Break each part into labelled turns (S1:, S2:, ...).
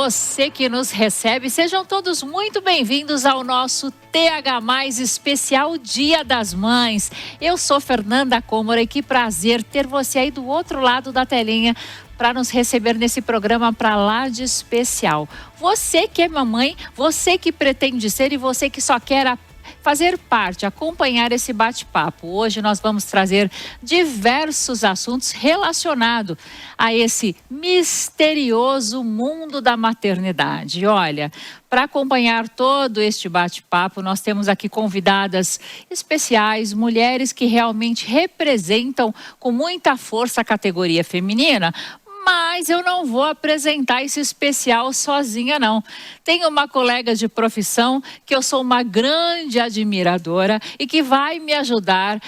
S1: você que nos recebe. Sejam todos muito bem-vindos ao nosso TH+ especial Dia das Mães. Eu sou Fernanda Cômora e que prazer ter você aí do outro lado da telinha para nos receber nesse programa para lá de especial. Você que é mamãe, você que pretende ser e você que só quer fazer parte, acompanhar esse bate-papo. Hoje nós vamos trazer diversos assuntos relacionados a esse misterioso mundo da maternidade. Olha, para acompanhar todo este bate-papo, nós temos aqui convidadas especiais, mulheres que realmente representam com muita força a categoria feminina. Mas eu não vou apresentar esse especial sozinha, não. Tenho uma colega de profissão que eu sou uma grande admiradora e que vai me ajudar,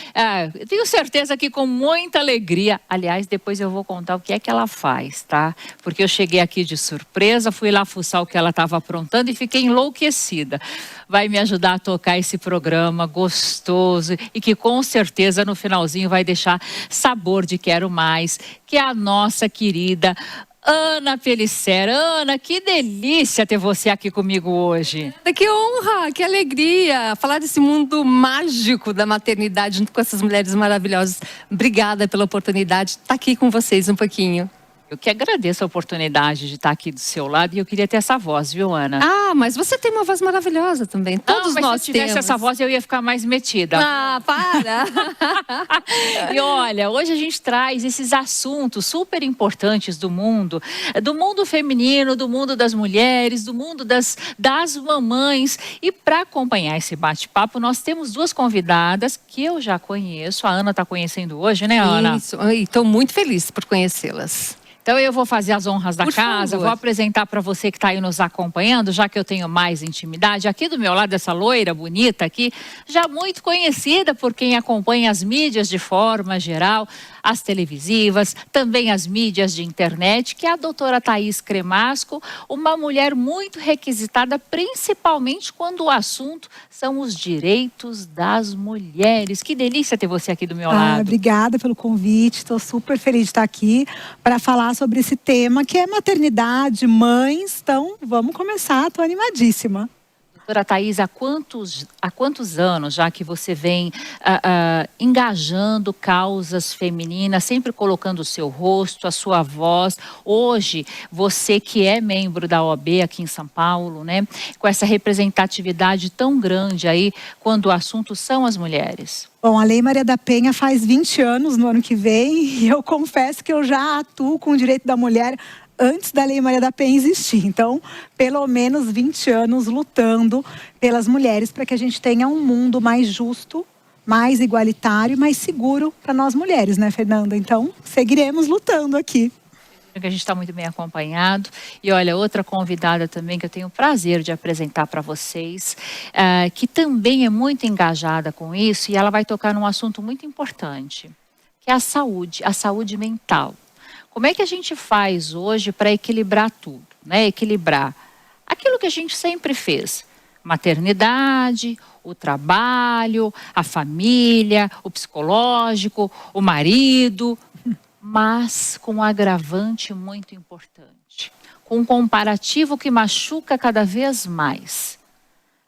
S1: tenho certeza que com muita alegria. Aliás, depois eu vou contar o que é que ela faz, tá? Porque eu cheguei aqui de surpresa, fui lá fuçar o que ela estava aprontando e fiquei enlouquecida. Vai me ajudar a tocar esse programa gostoso e que com certeza no finalzinho vai deixar sabor de quero mais, que é a nossa querida Ana Pellicer. Ana, que delícia ter você aqui comigo hoje.
S2: Que honra, que alegria falar desse mundo mágico da maternidade junto com essas mulheres maravilhosas. Obrigada pela oportunidade de estar aqui com vocês um pouquinho.
S1: Eu que agradeço a oportunidade de estar aqui do seu lado e eu queria ter essa voz, viu, Ana?
S2: Ah, mas você tem uma voz maravilhosa também. Todos
S1: mas
S2: nós
S1: se eu tivesse
S2: temos.
S1: Essa voz eu ia ficar mais metida.
S2: Ah, para!
S1: E olha, hoje a gente traz esses assuntos super importantes do mundo feminino, do mundo das mulheres, do mundo das mamães. E para acompanhar esse bate-papo, nós temos duas convidadas que eu já conheço. A Ana está conhecendo hoje, né, Ana?
S2: Isso, estou muito feliz por conhecê-las.
S1: Então eu vou fazer as honras da
S2: Por
S1: casa,
S2: favor.
S1: vou apresentar para você que está aí nos acompanhando, já que eu tenho mais intimidade. Aqui do meu lado, essa loira bonita aqui, já muito conhecida por quem acompanha as mídias de forma geral, as televisivas, também as mídias de internet, que é a doutora Thaís Cremasco, uma mulher muito requisitada, principalmente quando o assunto são os direitos das mulheres. Que delícia ter você aqui do meu lado.
S3: Obrigada pelo convite, estou super feliz de estar aqui para falar sobre esse tema que é maternidade, mães. Então, vamos começar, estou animadíssima.
S1: Doutora Thaís, há quantos anos já que você vem engajando causas femininas, sempre colocando o seu rosto, a sua voz? Hoje, você que é membro da OAB aqui em São Paulo, né, com essa representatividade tão grande aí, quando o assunto são as mulheres.
S3: Bom, a Lei Maria da Penha faz 20 anos no ano que vem e eu confesso que eu já atuo com o direito da mulher antes da Lei Maria da Penha existir. Então, pelo menos 20 anos lutando pelas mulheres para que a gente tenha um mundo mais justo, mais igualitário e mais seguro para nós mulheres, né, Fernanda? Então, seguiremos lutando aqui.
S1: Que a gente está muito bem acompanhado. E olha, outra convidada também que eu tenho o prazer de apresentar para vocês, que também é muito engajada com isso e ela vai tocar num assunto muito importante, que é a saúde mental. Como é que a gente faz hoje para equilibrar tudo, né? Equilibrar aquilo que a gente sempre fez. Maternidade, o trabalho, a família, o psicológico, o marido, mas com um agravante muito importante. Com um comparativo que machuca cada vez mais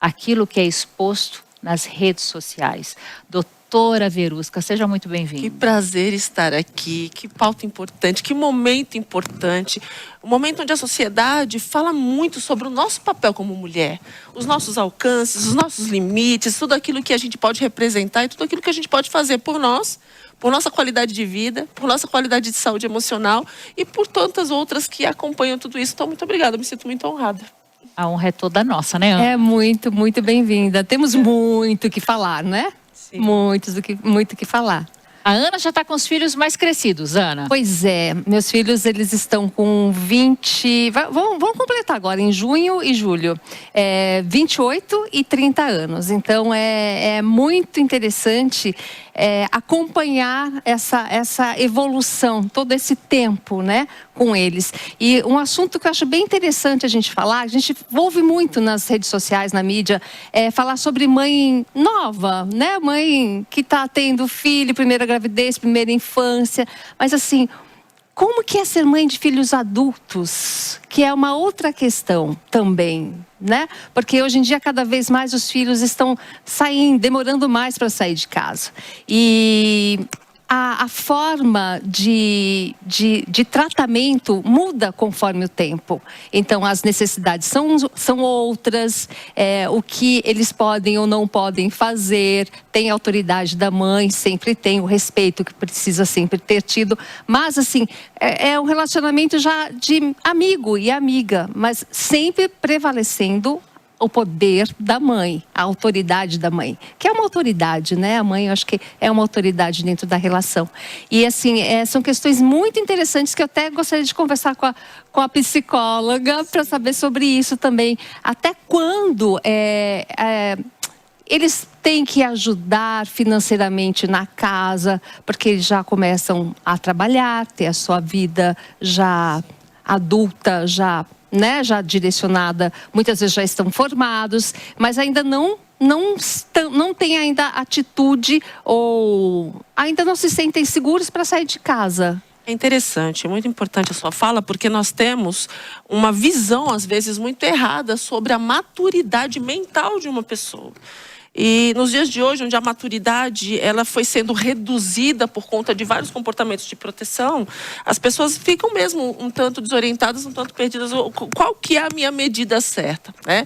S1: aquilo que é exposto nas redes sociais. Doutora Verusca, seja muito bem-vinda.
S4: Que prazer estar aqui, que pauta importante, que momento importante. Um momento onde a sociedade fala muito sobre o nosso papel como mulher, os nossos alcances, os nossos limites, tudo aquilo que a gente pode representar e tudo aquilo que a gente pode fazer por nós, por nossa qualidade de vida, por nossa qualidade de saúde emocional e por tantas outras que acompanham tudo isso. Então, muito obrigada, me sinto muito honrada.
S1: A honra é toda nossa, né, Ana?
S2: É muito, muito bem-vinda. Temos muito o que falar, né?
S4: Sim.
S2: Muito o que falar.
S1: A Ana já está com os filhos mais crescidos, Ana.
S2: Pois é, meus filhos, eles estão com 20... Vão completar agora, em junho e julho. 28 e 30 anos. Então, é muito interessante acompanhar essa evolução, todo esse tempo, né, com eles. E um assunto que eu acho bem interessante a gente falar, a gente ouve muito nas redes sociais, na mídia, falar sobre mãe nova, né? Mãe que está tendo filho, primeira gravidez, primeira infância. Mas assim, como que é ser mãe de filhos adultos? Que é uma outra questão também, né? Porque hoje em dia, cada vez mais, os filhos estão saindo, demorando mais para sair de casa. E a forma de tratamento muda conforme o tempo. Então, as necessidades são outras, o que eles podem ou não podem fazer, tem a autoridade da mãe, sempre tem o respeito que precisa sempre ter tido. Mas, assim, é um relacionamento já de amigo e amiga, mas sempre prevalecendo o poder da mãe, a autoridade da mãe, que é uma autoridade, né? A mãe, eu acho que é uma autoridade dentro da relação. E assim, são questões muito interessantes que eu até gostaria de conversar com a psicóloga para saber sobre isso também. Até quando eles têm que ajudar financeiramente na casa, porque eles já começam a trabalhar, ter a sua vida já adulta, já direcionada, muitas vezes já estão formados, mas ainda não têm ainda atitude ou ainda não se sentem seguros para sair de casa.
S4: É interessante, é muito importante a sua fala, porque nós temos uma visão, às vezes, muito errada sobre a maturidade mental de uma pessoa. E nos dias de hoje, onde a maturidade ela foi sendo reduzida por conta de vários comportamentos de proteção, as pessoas ficam mesmo um tanto desorientadas, um tanto perdidas. Qual que é a minha medida certa, né?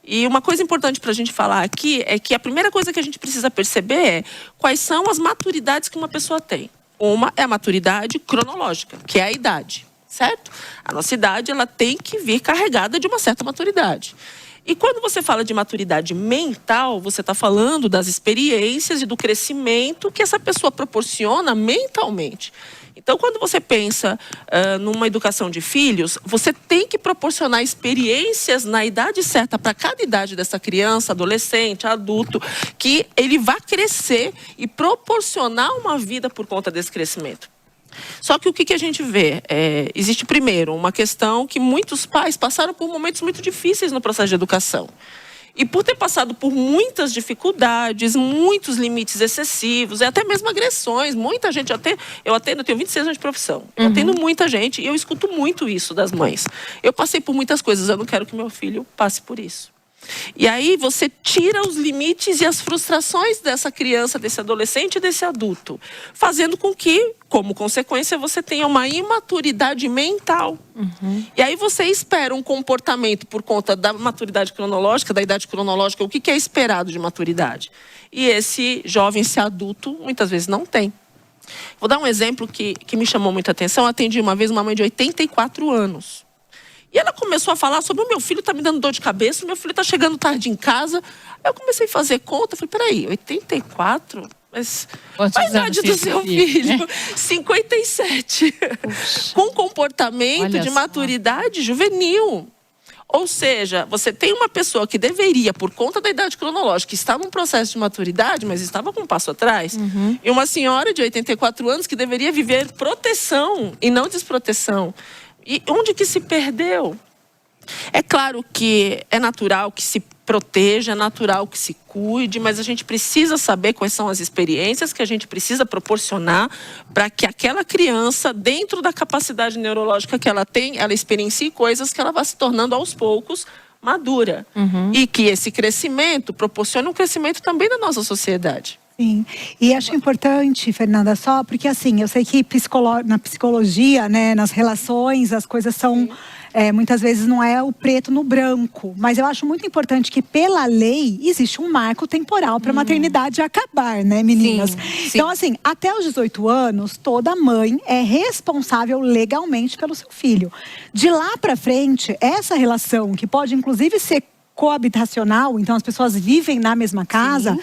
S4: E uma coisa importante para a gente falar aqui é que a primeira coisa que a gente precisa perceber é quais são as maturidades que uma pessoa tem. Uma é a maturidade cronológica, que é a idade, certo? A nossa idade ela tem que vir carregada de uma certa maturidade. E quando você fala de maturidade mental, você está falando das experiências e do crescimento que essa pessoa proporciona mentalmente. Então, quando você pensa numa educação de filhos, você tem que proporcionar experiências na idade certa para cada idade dessa criança, adolescente, adulto, que ele vá crescer e proporcionar uma vida por conta desse crescimento. Só que o que a gente vê? Existe, primeiro, uma questão que muitos pais passaram por momentos muito difíceis no processo de educação. E por ter passado por muitas dificuldades, muitos limites excessivos, e até mesmo agressões. Muita gente, eu tenho 26 anos de profissão. Eu atendo muita gente e eu escuto muito isso das mães. Eu passei por muitas coisas, eu não quero que meu filho passe por isso. E aí você tira os limites e as frustrações dessa criança, desse adolescente e desse adulto, fazendo com que, como consequência, você tenha uma imaturidade mental. E aí você espera um comportamento por conta da maturidade cronológica, da idade cronológica, o que é esperado de maturidade. E esse jovem, esse adulto, muitas vezes não tem. Vou dar um exemplo que me chamou muita atenção. Eu atendi uma vez uma mãe de 84 anos. E ela começou a falar sobre o meu filho está me dando dor de cabeça, o meu filho está chegando tarde em casa. Aí eu comecei a fazer conta, falei, peraí, 84? Mas qual a idade do seu filho? 57. Puxa. Com comportamento de maturidade juvenil. Ou seja, você tem uma pessoa que deveria, por conta da idade cronológica, estar num processo de maturidade, mas estava com um passo atrás. E uma senhora de 84 anos que deveria viver proteção e não desproteção. E onde que se perdeu? É claro que é natural que se proteja, é natural que se cuide, mas a gente precisa saber quais são as experiências que a gente precisa proporcionar para que aquela criança, dentro da capacidade neurológica que ela tem, ela experiencie coisas que ela vai se tornando aos poucos na E que esse crescimento proporcione um crescimento também na nossa sociedade.
S3: Sim, e acho importante, Fernanda, só porque assim, eu sei que na psicologia, né, nas relações, as coisas são, muitas vezes não é o preto no branco, mas eu acho muito importante que pela lei existe um marco temporal para a maternidade acabar, né, meninas? Sim. Então assim, até os 18 anos, toda mãe é responsável legalmente pelo seu filho. De lá para frente, essa relação, que pode inclusive ser coabitacional, então as pessoas vivem na mesma casa,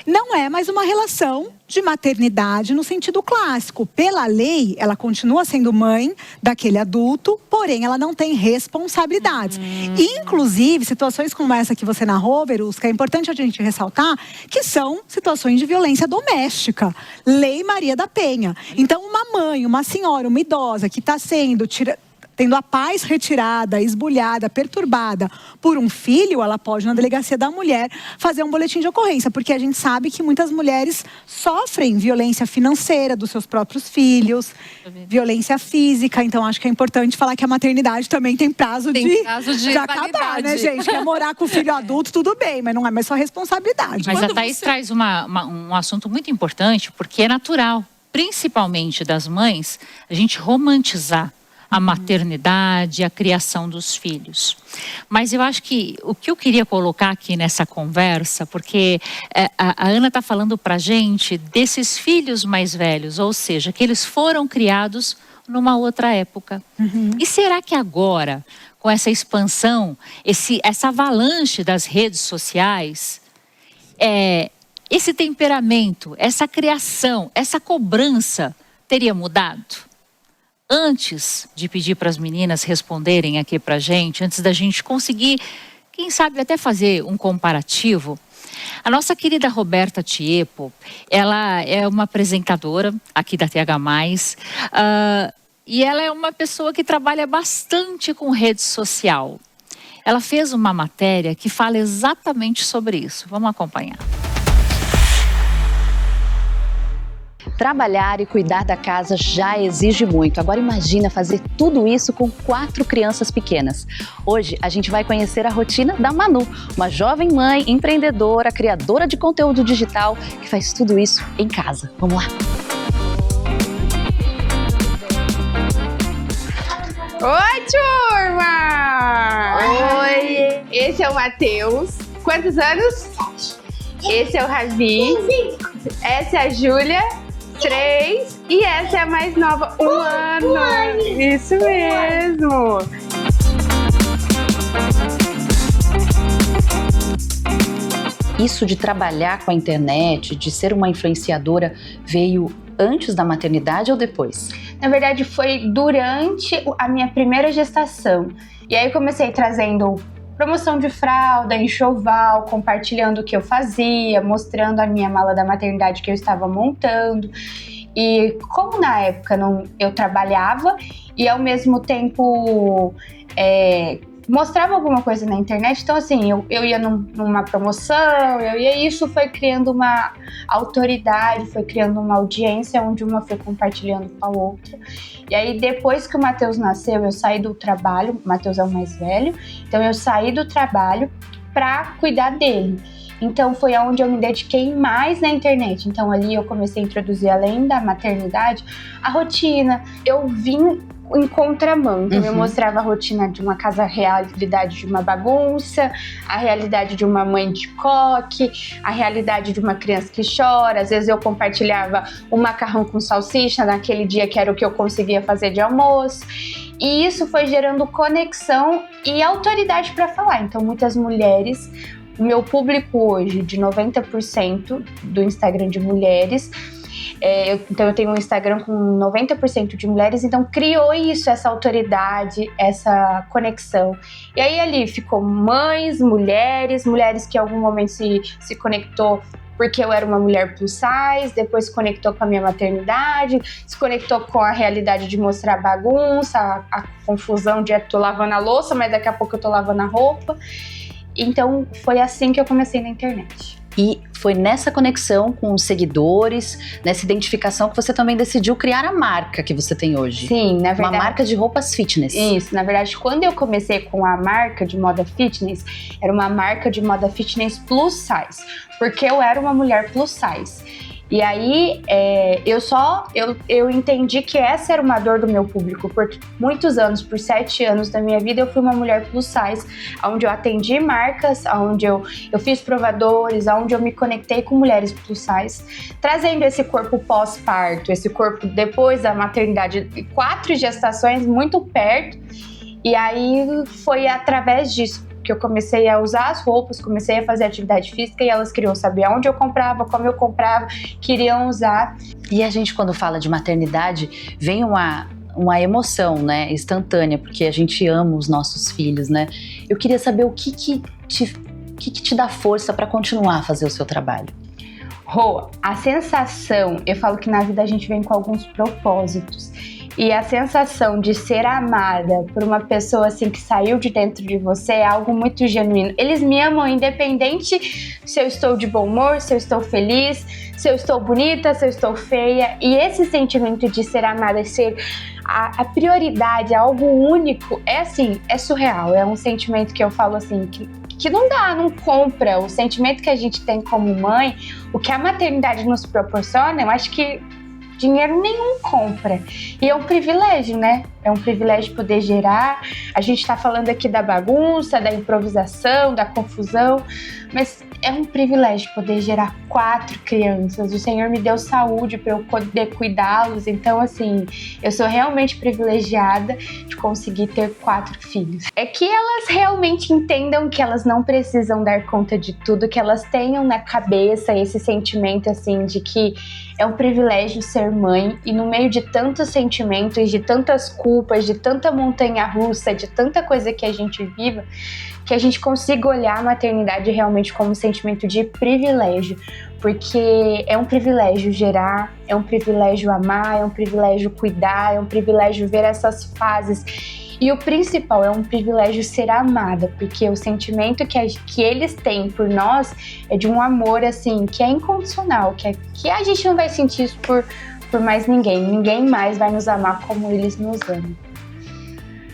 S3: não é mais uma relação de maternidade no sentido clássico. Pela lei, ela continua sendo mãe daquele adulto, porém ela não tem responsabilidades. Inclusive, situações como essa que você narrou, Verusca, é importante a gente ressaltar que são situações de violência doméstica. Lei Maria da Penha. Então, uma mãe, uma senhora, uma idosa que está sendo tendo a paz retirada, esbulhada, perturbada por um filho, ela pode, na delegacia da mulher, fazer um boletim de ocorrência, porque a gente sabe que muitas mulheres sofrem violência financeira dos seus próprios filhos, violência física. Então acho que é importante falar que a maternidade também tem prazo de acabar, né, gente? Quer morar com o filho adulto, tudo bem, mas não é mais sua responsabilidade.
S1: Mas a Thaís traz um assunto muito importante, porque é natural, principalmente das mães, a gente romantizar a maternidade, a criação dos filhos. Mas eu acho que o que eu queria colocar aqui nessa conversa, porque a Ana está falando pra gente desses filhos mais velhos, ou seja, que eles foram criados numa outra época. E será que agora, com essa expansão, essa avalanche das redes sociais, esse temperamento, essa criação, essa cobrança teria mudado? Antes de pedir para as meninas responderem aqui para a gente, antes da gente conseguir, quem sabe até fazer um comparativo, a nossa querida Roberta Tiepo, ela é uma apresentadora aqui da TH+, e ela é uma pessoa que trabalha bastante com rede social. Ela fez uma matéria que fala exatamente sobre isso. Vamos acompanhar.
S5: Trabalhar e cuidar da casa já exige muito. Agora imagina fazer tudo isso com 4 crianças pequenas. Hoje a gente vai conhecer a rotina da Manu, uma jovem mãe, empreendedora, criadora de conteúdo digital que faz tudo isso em casa. Vamos lá!
S6: Oi, turma! Oi! Esse é o Matheus. Quantos anos? 7. Esse é o Ravi. 5. Essa é a Júlia. 3. E essa é a mais nova. 1 ano. Isso mesmo.
S5: Isso de trabalhar com a internet, de ser uma influenciadora, veio antes da maternidade ou depois?
S6: Na verdade, foi durante a minha primeira gestação. E aí eu comecei trazendo promoção de fralda, enxoval, compartilhando o que eu fazia, mostrando a minha mala da maternidade que eu estava montando. E como na época eu trabalhava e ao mesmo tempo mostrava alguma coisa na internet, então assim, eu ia numa promoção, isso foi criando uma autoridade, foi criando uma audiência onde uma foi compartilhando com a outra. E aí depois que o Matheus nasceu, eu saí do trabalho, o Matheus é o mais velho, então eu saí do trabalho para cuidar dele. Então foi onde eu me dediquei mais na internet. Então ali eu comecei a introduzir, além da maternidade, a rotina. Eu vim em contramão, então eu mostrava a rotina de uma casa, a realidade de uma bagunça, a realidade de uma mãe de coque, a realidade de uma criança que chora. Às vezes eu compartilhava um macarrão com salsicha naquele dia que era o que eu conseguia fazer de almoço. E isso foi gerando conexão e autoridade para falar. Então muitas mulheres, o meu público hoje de 90% do Instagram de mulheres, então eu tenho um Instagram com 90% de mulheres, então criou isso, essa autoridade, essa conexão. E aí ali ficou mães, mulheres que em algum momento se conectou porque eu era uma mulher plus size, depois se conectou com a minha maternidade, se conectou com a realidade de mostrar a bagunça, a confusão de tô lavando a louça, mas daqui a pouco eu tô lavando a roupa. Então foi assim que eu comecei na internet.
S5: E foi nessa conexão com os seguidores, nessa identificação que você também decidiu criar a marca que você tem hoje.
S6: Sim, na verdade.
S5: Uma marca de roupas fitness.
S6: Isso, na verdade, quando eu comecei com a marca de moda fitness, era uma marca de moda fitness plus size, porque eu era uma mulher plus size. E aí, eu entendi que essa era uma dor do meu público. Por muitos anos, por 7 anos da minha vida, eu fui uma mulher plus size, onde eu atendi marcas, onde eu fiz provadores, onde eu me conectei com mulheres plus size, trazendo esse corpo pós-parto, esse corpo depois da maternidade, 4 gestações muito perto. E aí foi através disso que eu comecei a usar as roupas, comecei a fazer atividade física e elas queriam saber onde eu comprava, como eu comprava, queriam usar.
S5: E a gente, quando fala de maternidade, vem uma emoção, né, instantânea, porque a gente ama os nossos filhos, né? Eu queria saber o que te dá força para continuar a fazer o seu trabalho.
S6: Rô, a sensação, eu falo que na vida a gente vem com alguns propósitos. E a sensação de ser amada por uma pessoa assim que saiu de dentro de você é algo muito genuíno. Eles me amam independente se eu estou de bom humor, se eu estou feliz, se eu estou bonita, se eu estou feia. E esse sentimento de ser amada, ser a prioridade, algo único, é assim, é surreal. É um sentimento que eu falo assim, que não dá, não compra. O sentimento que a gente tem como mãe, o que a maternidade nos proporciona, eu acho que dinheiro nenhum compra. E é um privilégio, né? É um privilégio poder gerar. A gente tá falando aqui da bagunça, da improvisação, da confusão, mas é um privilégio poder gerar 4 crianças. O Senhor me deu saúde para eu poder cuidá-los. Então, assim, eu sou realmente privilegiada de conseguir ter 4 filhos. É que elas realmente entendam que elas não precisam dar conta de tudo, que elas tenham na cabeça esse sentimento, assim, de que é um privilégio ser mãe, e no meio de tantos sentimentos, de tantas culpas, de tanta montanha-russa, de tanta coisa que a gente vive, que a gente consiga olhar a maternidade realmente como um sentimento de privilégio, porque é um privilégio gerar, é um privilégio amar, é um privilégio cuidar, é um privilégio ver essas fases. E o principal, é um privilégio ser amada, porque o sentimento que eles têm por nós é de um amor, assim, que é incondicional, que a gente não vai sentir isso por mais ninguém. Ninguém mais vai nos amar como eles nos amam.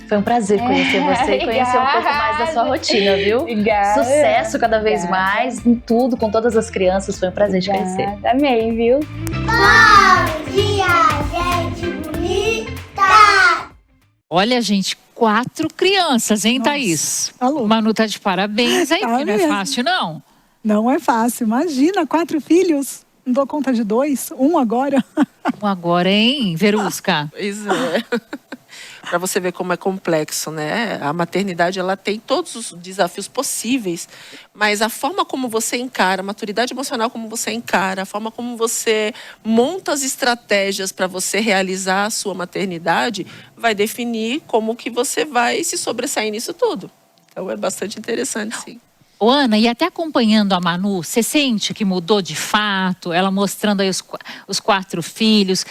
S5: Foi um prazer conhecer você e conhecer um pouco mais da sua rotina, viu?
S6: Obrigada.
S5: Sucesso cada vez mais em tudo, com todas as crianças. Foi um prazer te conhecer.
S6: Amei, viu?
S7: Bom dia, gente bonita!
S1: Olha, gente, 4 crianças, hein,
S3: Nossa,
S1: Thaís?
S3: tá louco.
S1: Manu tá de parabéns, hein?
S3: Tá
S1: Porque não é
S3: mesmo.
S1: fácil, não.
S3: Não é fácil. Imagina, 4 filhos. Não dou conta de 2, 1 agora.
S1: Agora, hein, Verusca?
S4: Pois é. Para você ver como é complexo, né? A maternidade, ela tem todos os desafios possíveis, mas a forma como você encara, a maturidade emocional como você encara, a forma como você monta as estratégias para você realizar a sua maternidade, vai definir como que você vai se sobressair nisso tudo. Então é bastante interessante, sim.
S1: Ô, Ana, e até acompanhando a Manu, você sente que mudou de fato? Ela mostrando aí os 4 filhos,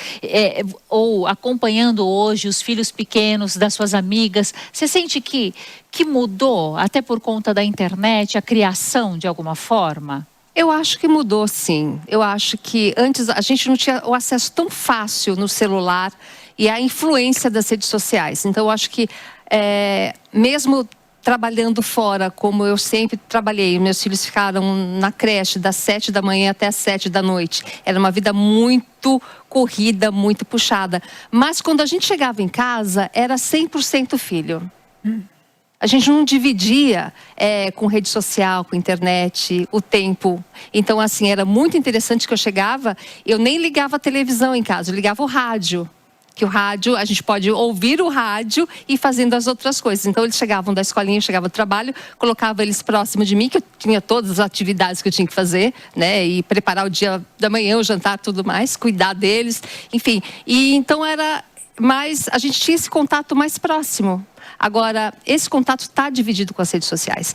S1: ou acompanhando hoje os filhos pequenos das suas amigas, você sente que mudou, até por conta da internet, a criação de alguma forma?
S2: Eu acho que mudou, sim. Eu acho que antes a gente não tinha o acesso tão fácil no celular e a influência das redes sociais. Então, eu acho que mesmo trabalhando fora, como eu sempre trabalhei, meus filhos ficaram na creche das 7 da manhã até as 7 da noite. Era uma vida muito corrida, muito puxada. Mas quando a gente chegava em casa, era 100% filho. A gente não dividia com rede social, com internet, o tempo. Então, assim, era muito interessante que eu chegava, eu nem ligava a televisão em casa, eu ligava o rádio. Que o rádio, a gente pode ouvir o rádio e fazendo as outras coisas. Então, eles chegavam da escolinha, chegavam do trabalho, colocava eles próximo de mim, que eu tinha todas as atividades que eu tinha que fazer, né? E preparar o dia da manhã, o jantar, tudo mais, cuidar deles, enfim. E então a gente tinha esse contato mais próximo. Agora, esse contato está dividido com as redes sociais.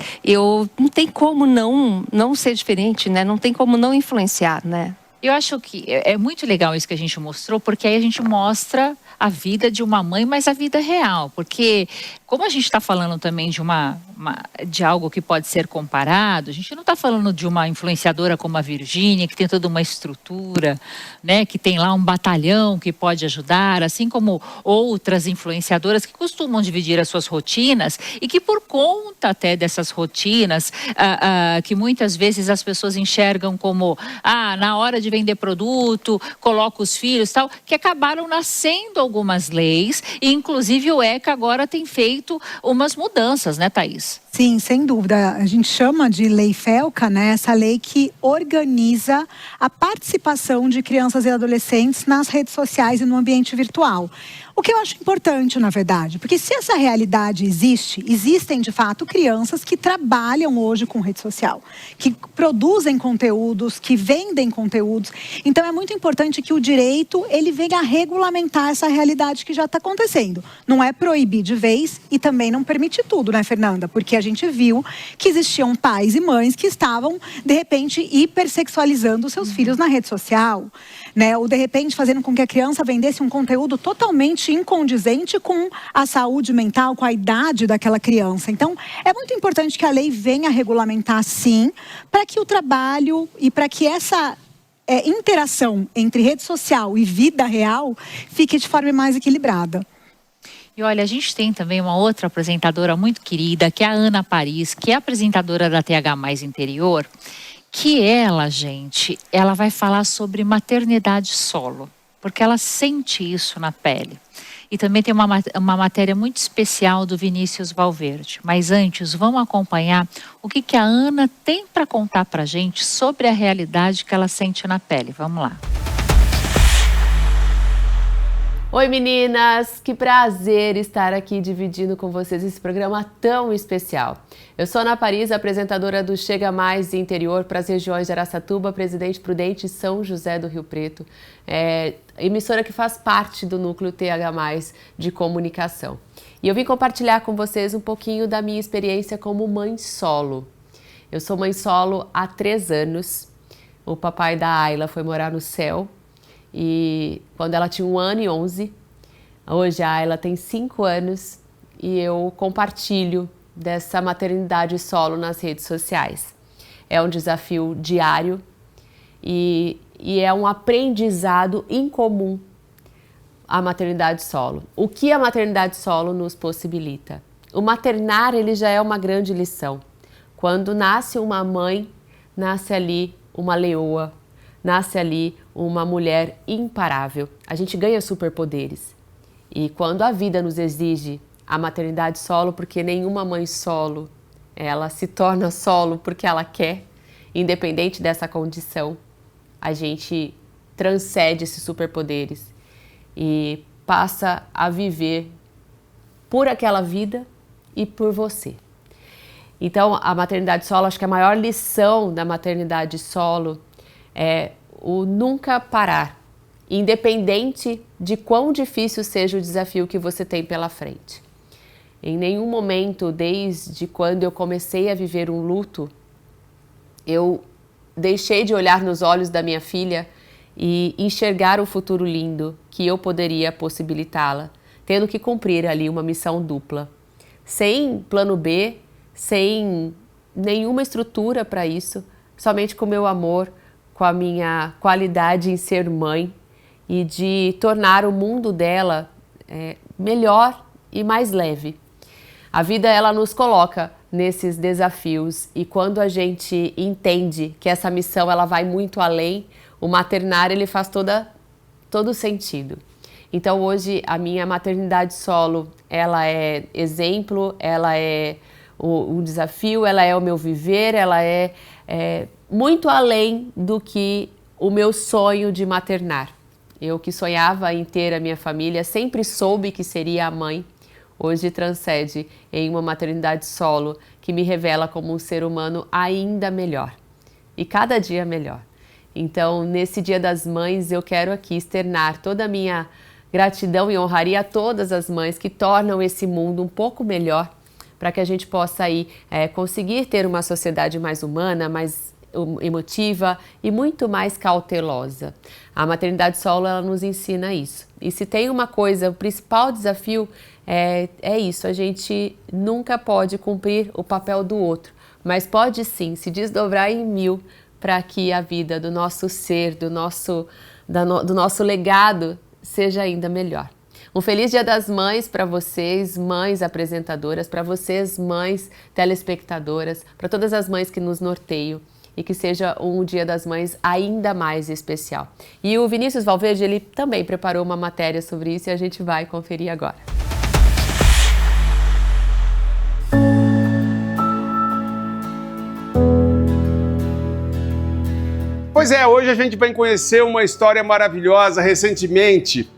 S2: Não tem como não ser diferente, né? Não tem como não influenciar, né?
S1: Eu acho que é muito legal isso que a gente mostrou, porque aí a gente mostra a vida de uma mãe, mas a vida real. Porque como a gente está falando também de algo que pode ser comparado, a gente não está falando de uma influenciadora como a Virgínia, que tem toda uma estrutura, né, que tem lá um batalhão que pode ajudar, assim como outras influenciadoras que costumam dividir as suas rotinas e que por conta até dessas rotinas, que muitas vezes as pessoas enxergam como, na hora de vender produto, coloca os filhos e tal, que acabaram nascendo algumas leis, e inclusive o ECA agora tem feito umas mudanças, né, Thaís?
S3: Sim, sem dúvida. A gente chama de Lei FELCA, né? Essa lei que organiza a participação de crianças e adolescentes nas redes sociais e no ambiente virtual. O que eu acho importante, na verdade, porque se essa realidade existem de fato crianças que trabalham hoje com rede social, que produzem conteúdos, que vendem conteúdos. Então é muito importante que o direito ele venha a regulamentar essa realidade que já está acontecendo. Não é proibir de vez e também não permitir tudo, né, Fernanda? Porque a gente viu que existiam pais e mães que estavam, de repente, hipersexualizando os seus filhos na rede social, né? Ou, de repente, fazendo com que a criança vendesse um conteúdo totalmente incondizente com a saúde mental, com a idade daquela criança. Então, é muito importante que a lei venha regulamentar, sim, para que o trabalho e para que essa interação entre rede social e vida real fique de forma mais equilibrada.
S1: E olha, a gente tem também uma outra apresentadora muito querida, que é a Ana Paris, que é apresentadora da TH+ Interior, que ela, gente, ela vai falar sobre maternidade solo, porque ela sente isso na pele. E também tem uma matéria muito especial do Vinícius Valverde. Mas antes, vamos acompanhar o que a Ana tem para contar para a gente sobre a realidade que ela sente na pele. Vamos lá.
S8: Oi meninas, que prazer estar aqui dividindo com vocês esse programa tão especial. Eu sou Ana Paris, apresentadora do Chega Mais Interior para as regiões de Araçatuba, Presidente Prudente e São José do Rio Preto, emissora que faz parte do núcleo TH+ de comunicação. E eu vim compartilhar com vocês um pouquinho da minha experiência como mãe solo. Eu sou mãe solo há 3 anos, o papai da Ayla foi morar no céu. E quando ela tinha 1 ano e 11, hoje a Ayla tem 5 anos e eu compartilho dessa maternidade solo nas redes sociais. É um desafio diário e é um aprendizado incomum a maternidade solo. O que a maternidade solo nos possibilita? O maternar, ele já é uma grande lição. Quando nasce uma mãe, nasce ali uma leoa, nasce ali uma mulher imparável. A gente ganha superpoderes. E quando a vida nos exige a maternidade solo, porque nenhuma mãe solo, ela se torna solo porque ela quer, independente dessa condição, a gente transcende esses superpoderes e passa a viver por aquela vida e por você. Então, a maternidade solo, acho que a maior lição da maternidade solo é o nunca parar, independente de quão difícil seja o desafio que você tem pela frente. Em nenhum momento, desde quando eu comecei a viver um luto, eu deixei de olhar nos olhos da minha filha e enxergar o futuro lindo que eu poderia possibilitá-la, tendo que cumprir ali uma missão dupla. Sem plano B, sem nenhuma estrutura para isso, somente com o meu amor, com a minha qualidade em ser mãe e de tornar o mundo dela melhor e mais leve. A vida, ela nos coloca nesses desafios e quando a gente entende que essa missão ela vai muito além, o maternar ele faz todo sentido. Então hoje a minha maternidade solo, ela é exemplo, ela é um desafio, ela é o meu viver, ela é muito além do que o meu sonho de maternar. Eu que sonhava em ter a minha família, sempre soube que seria a mãe, hoje transcende em uma maternidade solo que me revela como um ser humano ainda melhor. E cada dia melhor. Então, nesse Dia das Mães, eu quero aqui externar toda a minha gratidão e honraria a todas as mães que tornam esse mundo um pouco melhor, para que a gente possa aí conseguir ter uma sociedade mais humana, mais emotiva e muito mais cautelosa. A maternidade solo, ela nos ensina isso. E se tem uma coisa, o principal desafio é isso, a gente nunca pode cumprir o papel do outro, mas pode sim se desdobrar em 1000 para que a vida do nosso ser, do nosso legado seja ainda melhor. Um feliz Dia das Mães para vocês, mães apresentadoras, para vocês, mães telespectadoras, para todas as mães que nos norteiam e que seja um Dia das Mães ainda mais especial. E o Vinícius Valverde, ele também preparou uma matéria sobre isso e a gente vai conferir agora.
S9: Pois é, hoje a gente vai conhecer uma história maravilhosa. Recentemente,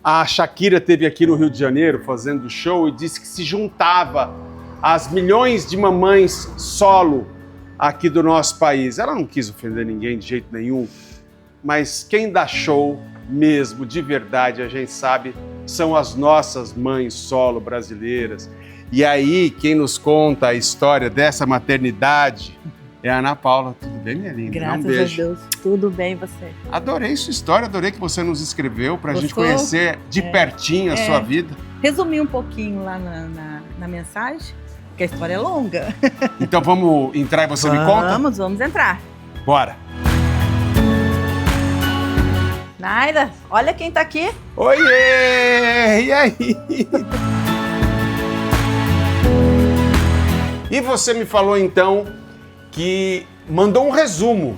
S9: a Shakira esteve aqui no Rio de Janeiro fazendo show e disse que se juntava às milhões de mamães solo aqui do nosso país. Ela não quis ofender ninguém de jeito nenhum, mas quem dá show mesmo, de verdade, a gente sabe, são as nossas mães solo brasileiras. E aí, quem nos conta a história dessa maternidade é a Ana Paula. Tudo bem, minha linda?
S10: Graças
S9: um beijo.
S10: a Deus, tudo bem você?
S9: Adorei sua história, adorei que você nos escreveu para a gente
S10: Gostou?
S9: conhecer de pertinho a sua vida.
S10: Resumi um pouquinho lá na mensagem, porque a história é longa.
S9: Então vamos entrar e você me conta?
S10: Vamos entrar.
S9: Bora!
S10: Naira, olha quem tá aqui.
S9: Oiê! E aí? E você me falou então que mandou um resumo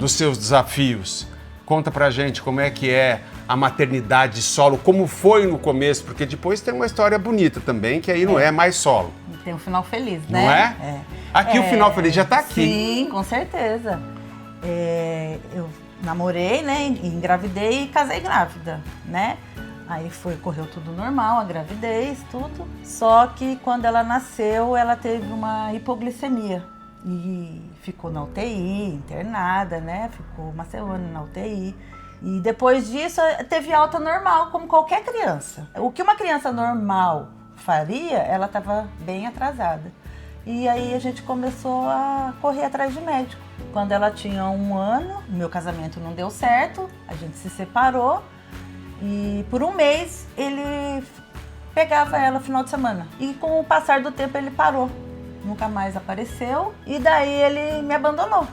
S9: dos seus desafios. Conta pra gente como é que é a maternidade solo, como foi no começo, porque depois tem uma história bonita também, que aí não é mais solo.
S10: Tem um final feliz, né?
S9: Não é? Aqui o final feliz já tá aqui.
S10: Sim, com certeza. Eu namorei, né? Engravidei e casei grávida, né? Aí correu tudo normal, a gravidez, tudo. Só que quando ela nasceu, ela teve uma hipoglicemia. E ficou na UTI, internada, né? Ficou uma semana na UTI. E depois disso, teve alta normal, como qualquer criança. O que uma criança normal faria, ela estava bem atrasada. E aí a gente começou a correr atrás de médico. Quando ela tinha 1 ano, meu casamento não deu certo, a gente se separou. E por 1 mês ele pegava ela no final de semana. E com o passar do tempo ele parou. Nunca mais apareceu. E daí ele me abandonou.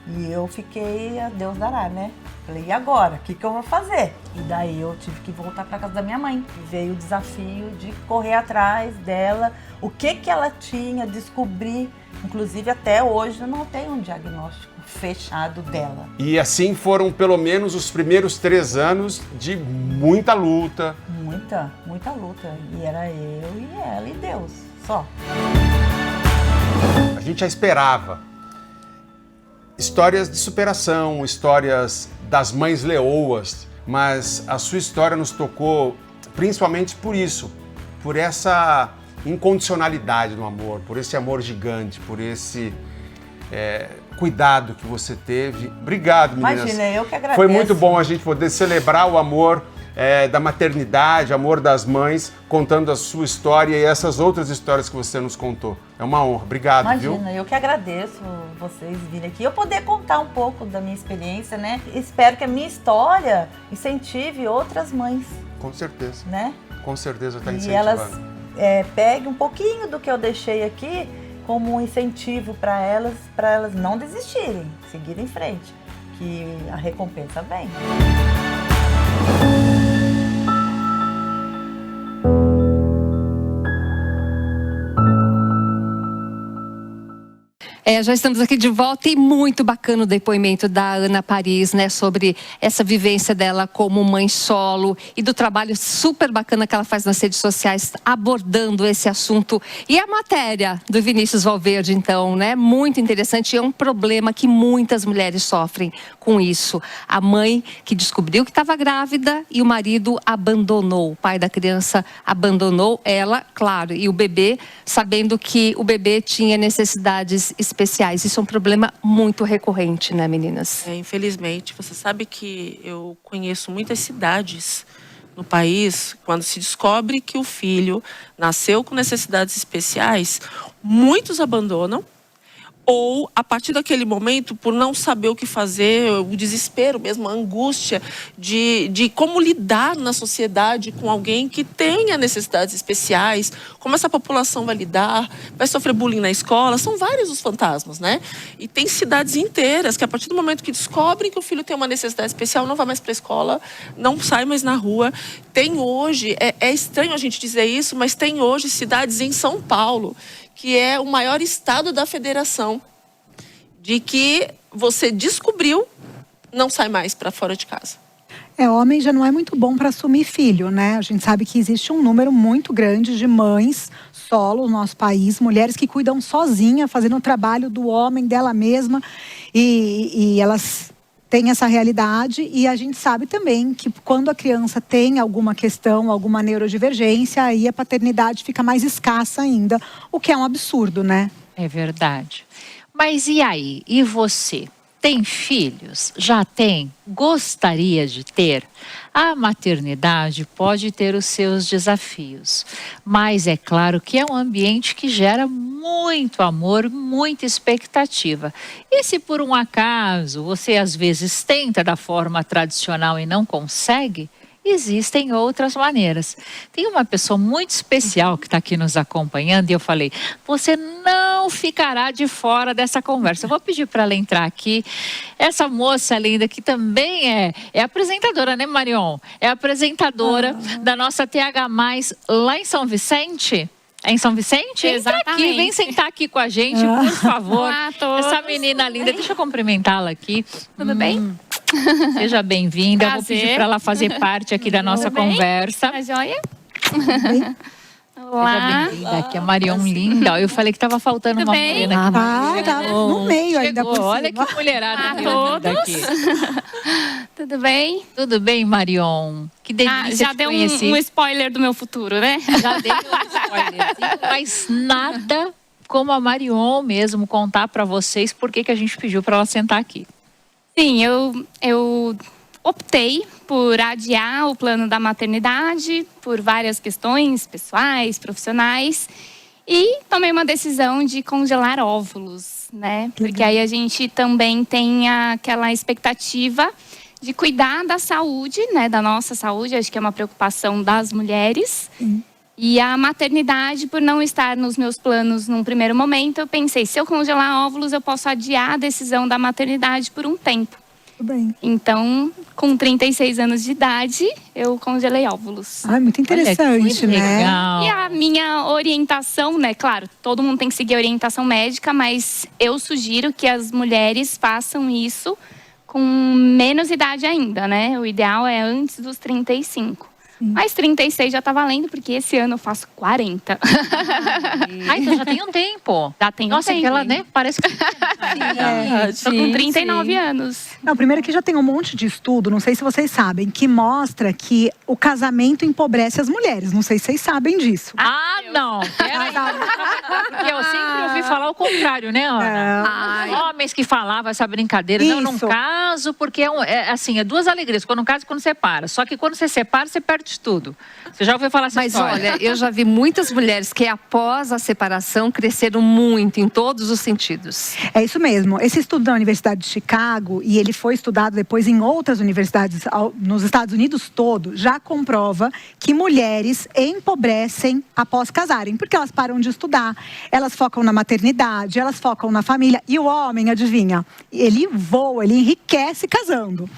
S10: E eu fiquei, a Deus dará, né? Falei, e agora? O que eu vou fazer? E daí eu tive que voltar para casa da minha mãe. E veio o desafio de correr atrás dela. O que ela tinha, descobrir. Inclusive até hoje eu não tenho um diagnóstico fechado dela.
S9: E assim foram pelo menos os primeiros 3 anos de muita luta.
S10: Muita luta. E era eu e ela e Deus, só.
S9: A gente já esperava histórias de superação, histórias das mães leoas, mas a sua história nos tocou principalmente por isso, por essa incondicionalidade no amor, por esse amor gigante, por esse cuidado que você teve. Obrigado, meninas.
S10: Imagina, eu que agradeço.
S9: Foi muito bom a gente poder celebrar o amor da maternidade, amor das mães, contando a sua história e essas outras histórias que você nos contou. É uma honra. Obrigado, viu?
S10: Imagina, eu que agradeço vocês virem aqui. Eu poder contar um pouco da minha experiência, né? Espero que a minha história incentive outras mães.
S9: Com certeza.
S10: Né?
S9: Com certeza está
S10: E
S9: incentivando.
S10: elas peguem um pouquinho do que eu deixei aqui como um incentivo para elas não desistirem, seguirem em frente, que a recompensa vem.
S2: Já estamos aqui de volta e muito bacana o depoimento da Ana Paris, né, sobre essa vivência dela como mãe solo e do trabalho super bacana que ela faz nas redes sociais abordando esse assunto. E a matéria do Vinícius Valverde, então, né, muito interessante, é um problema que muitas mulheres sofrem com isso. A mãe que descobriu que estava grávida e o marido abandonou, o pai da criança abandonou ela, claro, e o bebê, sabendo que o bebê tinha necessidades especiais. Isso é um problema muito recorrente, né, meninas?
S4: Infelizmente, você sabe que eu conheço muitas cidades no país, quando se descobre que o filho nasceu com necessidades especiais, muitos abandonam, ou a partir daquele momento, por não saber o que fazer, o desespero mesmo, a angústia de como lidar na sociedade com alguém que tenha necessidades especiais, como essa população vai lidar, vai sofrer bullying na escola, são vários os fantasmas, né? E tem cidades inteiras que a partir do momento que descobrem que o filho tem uma necessidade especial, não vai mais para a escola, não sai mais na rua. Tem hoje, é estranho a gente dizer isso, mas tem hoje cidades em São Paulo, que é o maior estado da federação, de que você descobriu, não sai mais para fora de casa.
S3: Homem já não é muito bom para assumir filho, né? A gente sabe que existe um número muito grande de mães solo no nosso país, mulheres que cuidam sozinha, fazendo o trabalho do homem, dela mesma, e elas têm essa realidade. E a gente sabe também que quando a criança tem alguma questão, alguma neurodivergência, aí a paternidade fica mais escassa ainda, o que é um absurdo, né?
S1: É verdade. Mas e aí? E você? tem filhos? Já tem? Gostaria de ter? A maternidade pode ter os seus desafios, mas é claro que é um ambiente que gera muito amor, muita expectativa. E se por um acaso você às vezes tenta da forma tradicional e não consegue, existem outras maneiras. Tem uma pessoa muito especial que está aqui nos acompanhando e eu falei, você não ficará de fora dessa conversa. Eu vou pedir para ela entrar aqui. Essa moça linda que também é apresentadora, né, Marion? É apresentadora da nossa TH+, lá em São Vicente. É em São Vicente? Entra aqui, vem sentar aqui com a gente, por favor.
S11: Olá a todos.
S1: Essa menina linda, deixa eu cumprimentá-la aqui.
S11: Tudo bem?
S1: Seja bem-vinda. Eu vou pedir para ela fazer parte aqui da nossa conversa.
S11: Tá joia?
S1: Olá. Seja bem-vinda aqui, a Marion linda. Eu falei que estava faltando uma morena aqui.
S3: Tá no meio ainda por cima.
S1: Olha que mulherada
S11: todos.
S1: aqui.
S11: Tudo bem?
S1: Tudo bem, Marion? Que delícia.
S11: Já deu um spoiler do meu futuro, né?
S1: Já deu um spoiler. Mas nada como a Marion mesmo contar para vocês por que a gente pediu para ela sentar aqui.
S11: Sim, eu optei por adiar o plano da maternidade por várias questões pessoais, profissionais, e tomei uma decisão de congelar óvulos, né? Porque aí a gente também tem aquela expectativa de cuidar da saúde, né? Da nossa saúde, acho que é uma preocupação das mulheres. E a maternidade, por não estar nos meus planos num primeiro momento, eu pensei, se eu congelar óvulos, eu posso adiar a decisão da maternidade por um tempo.
S3: Bem.
S11: Então, com 36 anos de idade, eu congelei óvulos.
S3: Ai, muito interessante, né?
S1: Legal.
S11: E a minha orientação, né? Claro, todo mundo tem que seguir a orientação médica, mas eu sugiro que as mulheres façam isso com menos idade ainda, né? O ideal é antes dos 35. Mas 36 já tá valendo, porque esse ano eu faço 40.
S1: Então já tem um tempo.
S11: Já tem um tempo.
S1: Nossa, ela, né? Parece que...
S11: Tô com 39 anos.
S3: Não, primeiro que já tem um monte de estudo, não sei se vocês sabem, que mostra que o casamento empobrece as mulheres. Não sei se vocês sabem disso.
S1: Não. Peraí. Porque eu sempre ouvi falar o contrário, né, Ana? Homens que falavam essa brincadeira. Não, não caso, porque é duas alegrias. Quando casa e quando separa. Só que quando você separa, você perde tudo. Você já ouviu falar essa história?
S2: Mas olha, eu já vi muitas mulheres que após a separação cresceram muito em todos os sentidos.
S3: É isso mesmo. Esse estudo da Universidade de Chicago, e ele foi estudado depois em outras universidades nos Estados Unidos todo, já comprova que mulheres empobrecem após casarem, porque elas param de estudar, elas focam na maternidade, elas focam na família, e o homem, adivinha, ele voa, ele enriquece casando.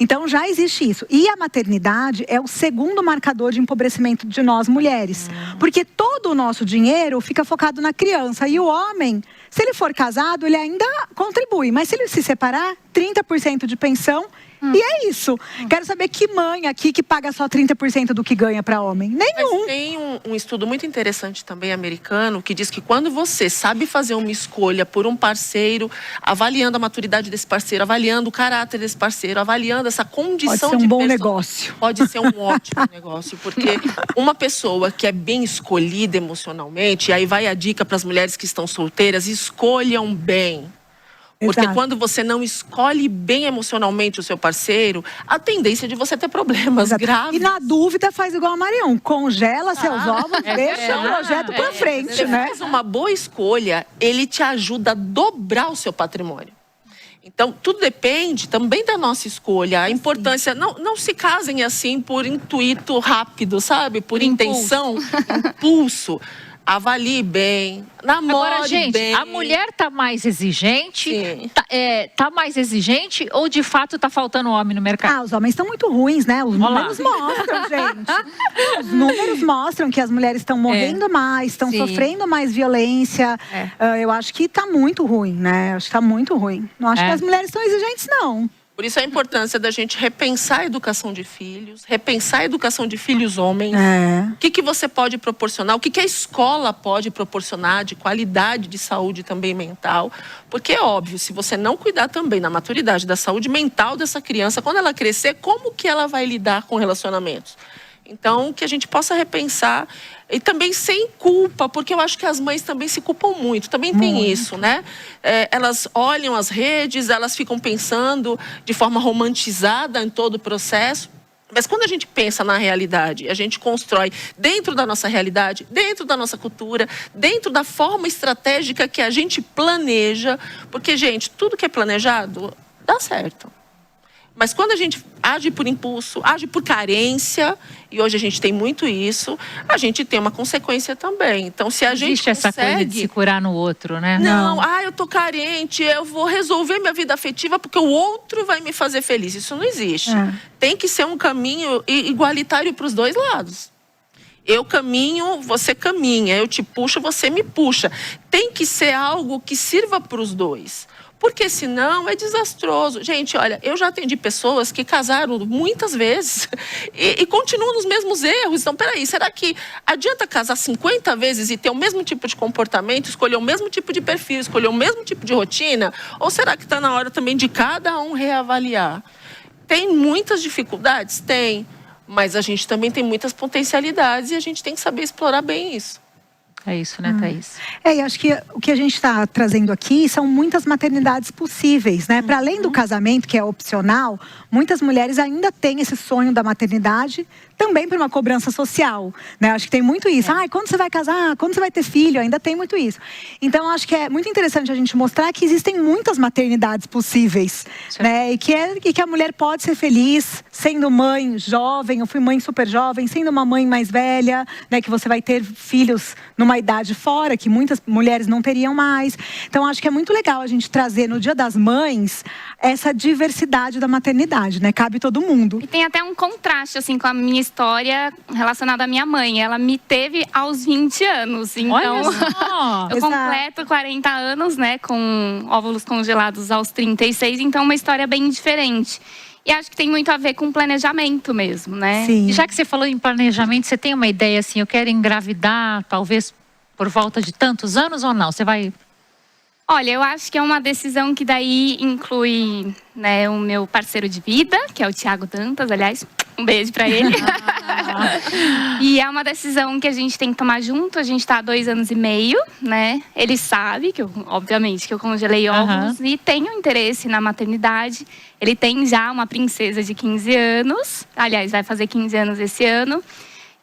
S3: Então já existe isso. E a maternidade é o segundo marcador de empobrecimento de nós mulheres, porque todo o nosso dinheiro fica focado na criança, e o homem, se ele for casado, ele ainda contribui, mas se ele se separar, 30% de pensão, e é isso. Quero saber que mãe aqui que paga só 30% do que ganha para homem. Nenhum.
S4: Mas tem um estudo muito interessante também americano que diz que quando você sabe fazer uma escolha por um parceiro, avaliando a maturidade desse parceiro, avaliando o caráter desse parceiro, avaliando essa condição de
S3: pode ser um bom negócio.
S4: Pode ser um ótimo negócio, porque uma pessoa que é bem escolhida emocionalmente, e aí vai a dica para as mulheres que estão solteiras, escolham bem. Porque quando você não escolhe bem emocionalmente o seu parceiro, a tendência é de você ter problemas graves.
S3: E na dúvida faz igual a Marion, congela seus ovos, deixa o projeto pra frente,
S4: Você
S3: né?
S4: faz uma boa escolha, ele te ajuda a dobrar o seu patrimônio. Então, tudo depende também da nossa escolha. A importância, não se casem assim por intuito rápido, sabe? Por intenção, impulso. Avalie bem, namore
S1: Agora, gente,
S4: bem.
S1: a mulher tá mais exigente, tá mais exigente ou de fato tá faltando homem no mercado?
S3: Os homens estão muito ruins, né? Os números mostram, gente. Os números mostram que as mulheres estão morrendo mais, estão sofrendo mais violência. Eu acho que tá muito ruim, né? Acho que tá muito ruim. Não acho que as mulheres são exigentes, não.
S4: Por isso a importância da gente repensar a educação de filhos, repensar a educação de filhos homens. O que você pode proporcionar, o que a escola pode proporcionar de qualidade de saúde também mental. Porque é óbvio, se você não cuidar também na maturidade da saúde mental dessa criança, quando ela crescer, como que ela vai lidar com relacionamentos? Então, que a gente possa repensar e também sem culpa, porque eu acho que as mães também se culpam muito, também tem isso, né? Elas olham as redes, elas ficam pensando de forma romantizada em todo o processo. Mas quando a gente pensa na realidade, a gente constrói dentro da nossa realidade, dentro da nossa cultura, dentro da forma estratégica que a gente planeja, porque, gente, tudo que é planejado dá certo. Mas quando a gente age por impulso, age por carência, e hoje a gente tem muito isso, a gente tem uma consequência também. Então, se a gente
S1: existe essa coisa de se curar no outro, né?
S4: Não, eu tô carente, eu vou resolver minha vida afetiva porque o outro vai me fazer feliz. Isso não existe. Tem que ser um caminho igualitário para os dois lados. Eu caminho, você caminha. Eu te puxo, você me puxa. Tem que ser algo que sirva para os dois. Porque senão é desastroso. Gente, olha, eu já atendi pessoas que casaram muitas vezes e continuam nos mesmos erros. Então, peraí, será que adianta casar 50 vezes e ter o mesmo tipo de comportamento, escolher o mesmo tipo de perfil, escolher o mesmo tipo de rotina? Ou será que está na hora também de cada um reavaliar? Tem muitas dificuldades? Tem. Mas a gente também tem muitas potencialidades e a gente tem que saber explorar bem isso.
S1: É isso, né, Thaís?
S3: E acho que o que a gente está trazendo aqui são muitas maternidades possíveis, né? Para além do casamento, que é opcional, muitas mulheres ainda têm esse sonho da maternidade, também por uma cobrança social, né? Acho que tem muito isso. Quando você vai casar? Quando você vai ter filho? Ainda tem muito isso. Então, acho que é muito interessante a gente mostrar que existem muitas maternidades possíveis, né? E que a mulher pode ser feliz sendo mãe jovem. Eu fui mãe super jovem, sendo uma mãe mais velha, né? Que você vai ter filhos numa idade fora, que muitas mulheres não teriam mais. Então, acho que é muito legal a gente trazer no Dia das Mães essa diversidade da maternidade, né? Cabe todo mundo.
S11: E tem até um contraste, assim, com a minha história relacionada à minha mãe. Ela me teve aos 20 anos. Então, eu completo 40 anos, né? Com óvulos congelados aos 36. Então, uma história bem diferente. E acho que tem muito a ver com planejamento mesmo, né?
S1: Sim. E já que você falou em planejamento, você tem uma ideia assim, eu quero engravidar, talvez por volta de tantos anos ou não? Você vai...
S11: Olha, eu acho que é uma decisão que daí inclui, né, o meu parceiro de vida, que é o Thiago Dantas, aliás, um beijo pra ele. E é uma decisão que a gente tem que tomar junto, a gente tá há 2 anos e meio, né? Ele sabe que obviamente, que eu congelei óvulos e tenho interesse na maternidade. Ele tem já uma princesa de 15 anos, aliás, vai fazer 15 anos esse ano.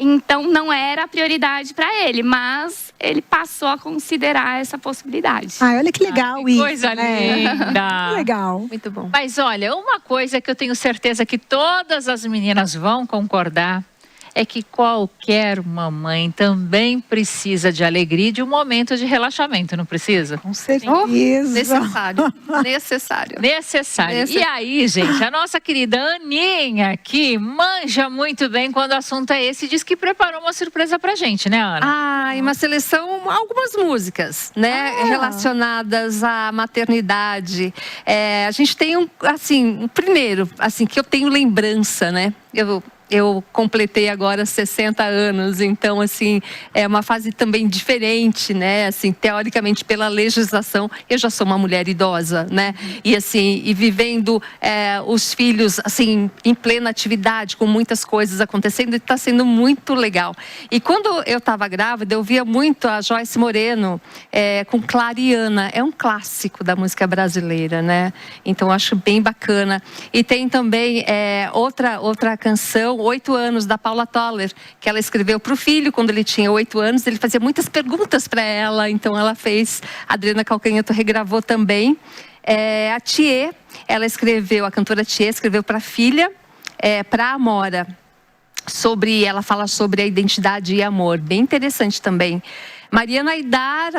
S11: Então, não era a prioridade para ele, mas ele passou a considerar essa possibilidade.
S3: Olha que legal isso.
S1: Coisa linda.
S3: Que legal.
S2: Muito bom.
S1: Mas olha, uma coisa que eu tenho certeza que todas as meninas vão concordar é que qualquer mamãe também precisa de alegria e de um momento de relaxamento, não precisa?
S3: Com certeza.
S2: Necessário.
S1: E aí, gente, a nossa querida Aninha, que manja muito bem quando o assunto é esse, diz que preparou uma surpresa pra gente, né, Ana?
S2: E uma seleção, algumas músicas, né, relacionadas à maternidade. A gente tem um primeiro, assim, que eu tenho lembrança, né? Eu completei agora 60 anos, então, assim, é uma fase também diferente, né? Assim, teoricamente, pela legislação, eu já sou uma mulher idosa, né? E, assim, vivendo os filhos, assim, em plena atividade, com muitas coisas acontecendo, e está sendo muito legal. E quando eu estava grávida, eu via muito a Joyce Moreno com Clariana. É um clássico da música brasileira, né? Então, acho bem bacana. E tem também outra canção, 8 anos, da Paula Toller, que ela escreveu para o filho quando ele tinha 8 anos. Ele fazia muitas perguntas para ela, então ela fez. A Adriana Calcanhoto regravou também. A Thier, a cantora Thier escreveu para a filha, para a Amora. Ela fala sobre a identidade e amor, bem interessante também. Mariana Aidar,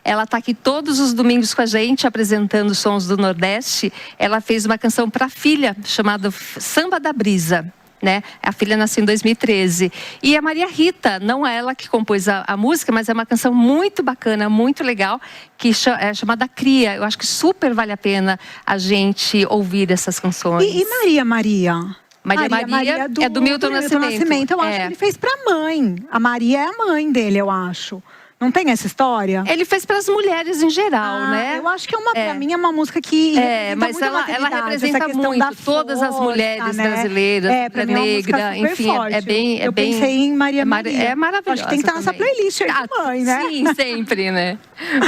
S2: ela está aqui todos os domingos com a gente, apresentando Sons do Nordeste. Ela fez uma canção para a filha, chamada Samba da Brisa, né? A filha nasceu em 2013. E a Maria Rita, não é ela que compôs a música, mas é uma canção muito bacana, muito legal, que é chamada Cria. Eu acho que super vale a pena a gente ouvir essas canções.
S3: E Maria?
S2: Maria é do Milton Nascimento.
S3: Eu acho que ele fez pra mãe. A Maria é a mãe dele, eu acho. Não tem essa história?
S2: Ele fez para as mulheres em geral, né?
S3: Eu acho que pra mim é uma música que
S2: mas ela representa muito todas as mulheres brasileiras, negra, enfim,
S3: eu pensei em Maria Maria.
S2: É maravilhosa.
S3: Acho que tem que estar nessa playlist aí de mãe, né?
S2: Sim, sempre, né?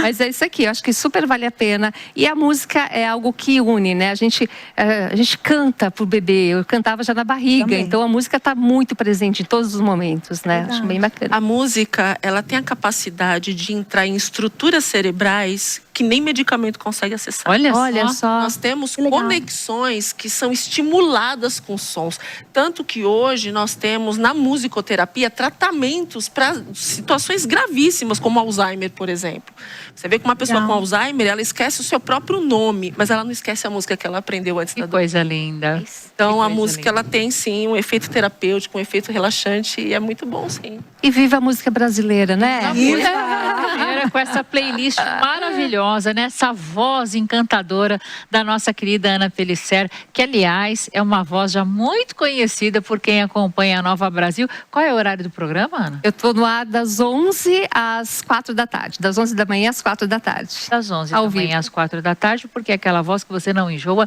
S2: Mas é isso aqui, eu acho que super vale a pena. E a música é algo que une, né? A gente canta pro bebê, eu cantava já na barriga, também. Então a música está muito presente em todos os momentos, né? Acho bem bacana.
S4: A música, ela tem a capacidade de entrar em estruturas cerebrais que nem medicamento consegue acessar.
S2: Olha só.
S4: Nós temos conexões que são estimuladas com sons. Tanto que hoje nós temos na musicoterapia tratamentos para situações gravíssimas, como Alzheimer, por exemplo. Você vê que uma pessoa com Alzheimer, ela esquece o seu próprio nome, mas ela não esquece a música que ela aprendeu antes da doença.
S1: Coisa linda.
S4: Então a música, ela tem sim um efeito terapêutico, um efeito relaxante e é muito bom, sim.
S2: E viva a música brasileira, né?
S1: A música brasileira com essa playlist maravilhosa, né? Essa voz encantadora da nossa querida Ana Pellicer, que aliás é uma voz já muito conhecida por quem acompanha a Nova Brasil. Qual é o horário do programa, Ana?
S2: Eu tô no ar das 11 às 4 da tarde, das 11 da manhã às 4 da tarde.
S1: Das 11 da manhã às 4 da tarde, porque é aquela voz que você não enjoa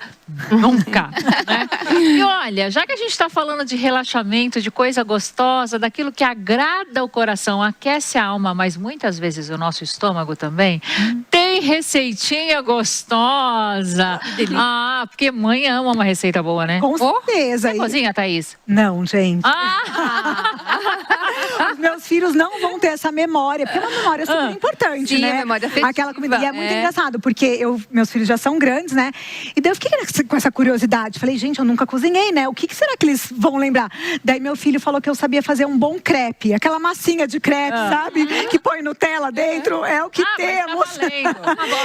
S1: nunca, né? E olha, já que a gente está falando de relaxamento, de coisa gostosa, daquilo que agrada o coração, aquece a alma, mas muitas vezes o nosso estômago também, tem receitinha gostosa. Porque mãe ama uma receita boa, né?
S3: Com certeza.
S1: Você cozinha, Thaís?
S3: Não, gente. Os meus filhos não vão ter essa memória, porque é uma memória super importante, né?
S2: A memória afetiva.
S3: Aquela comida. E é muito engraçado, porque meus filhos já são grandes, né? E daí eu fiquei com essa curiosidade. Falei, gente, eu nunca cozinhei, né? O que será que eles vão lembrar? Daí meu filho falou que eu sabia fazer um bom crepe. Aquela massinha de crepe, sabe? Que põe Nutella dentro. É o que temos.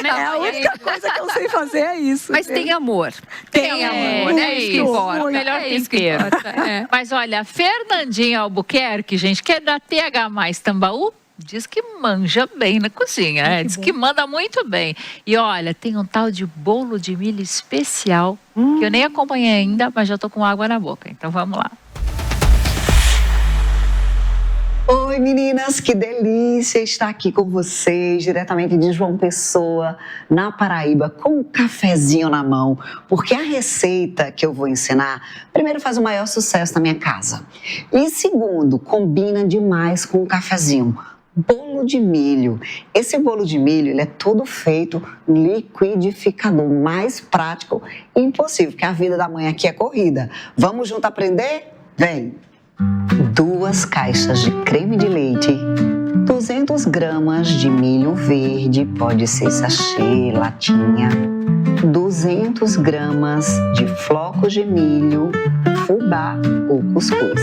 S3: A única coisa que eu sei fazer é isso.
S2: Mas tem amor. Tem amor, né?
S1: É isso que importa. Melhor tempero. Mas olha, Fernandinha Albuquerque, gente, que é da TH+ Tambaú, diz que manja bem na cozinha, diz que manda muito bem. E olha, tem um tal de bolo de milho especial, que eu nem acompanhei ainda, mas já tô com água na boca. Então vamos lá.
S12: Oi meninas, que delícia estar aqui com vocês, diretamente de João Pessoa, na Paraíba, com um cafezinho na mão, porque a receita que eu vou ensinar, primeiro faz o maior sucesso na minha casa, e segundo, combina demais com o cafezinho. Bolo de milho. Esse bolo de milho, ele é todo feito no liquidificador, mais prático e impossível, porque a vida da mãe aqui é corrida. Vamos junto aprender? Vem! 2 caixas de creme de leite, 200 gramas de milho verde, pode ser sachê, latinha, 200 gramas de flocos de milho, fubá ou cuscuz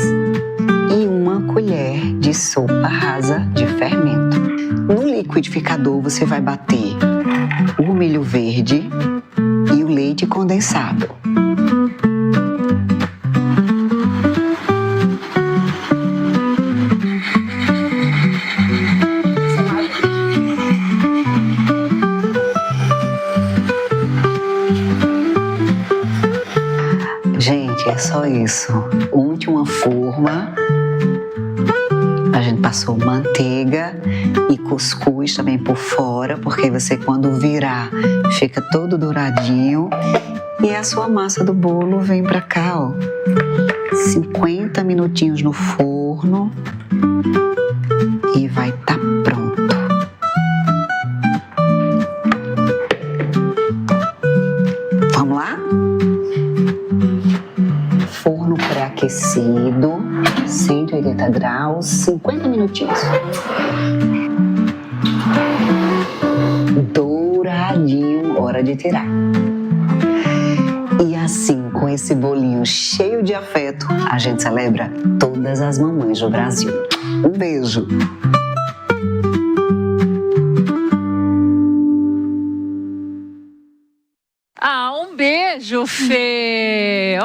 S12: e 1 colher de sopa rasa de fermento. No liquidificador você vai bater o milho verde e o leite condensado. Gente, é só isso. Unte uma forma. A gente passou manteiga e cuscuz também por fora, porque você quando virar fica todo douradinho. E a sua massa do bolo vem pra cá, ó. 50 minutinhos no forno e vai estar pronto. Vamos lá? Forno pré-aquecido, 180 graus, 50 minutinhos. Douradinho, hora de tirar. E assim, com esse bolinho cheio de afeto, a gente celebra todas as mamães do Brasil. Um beijo!
S1: Um beijo, Fê!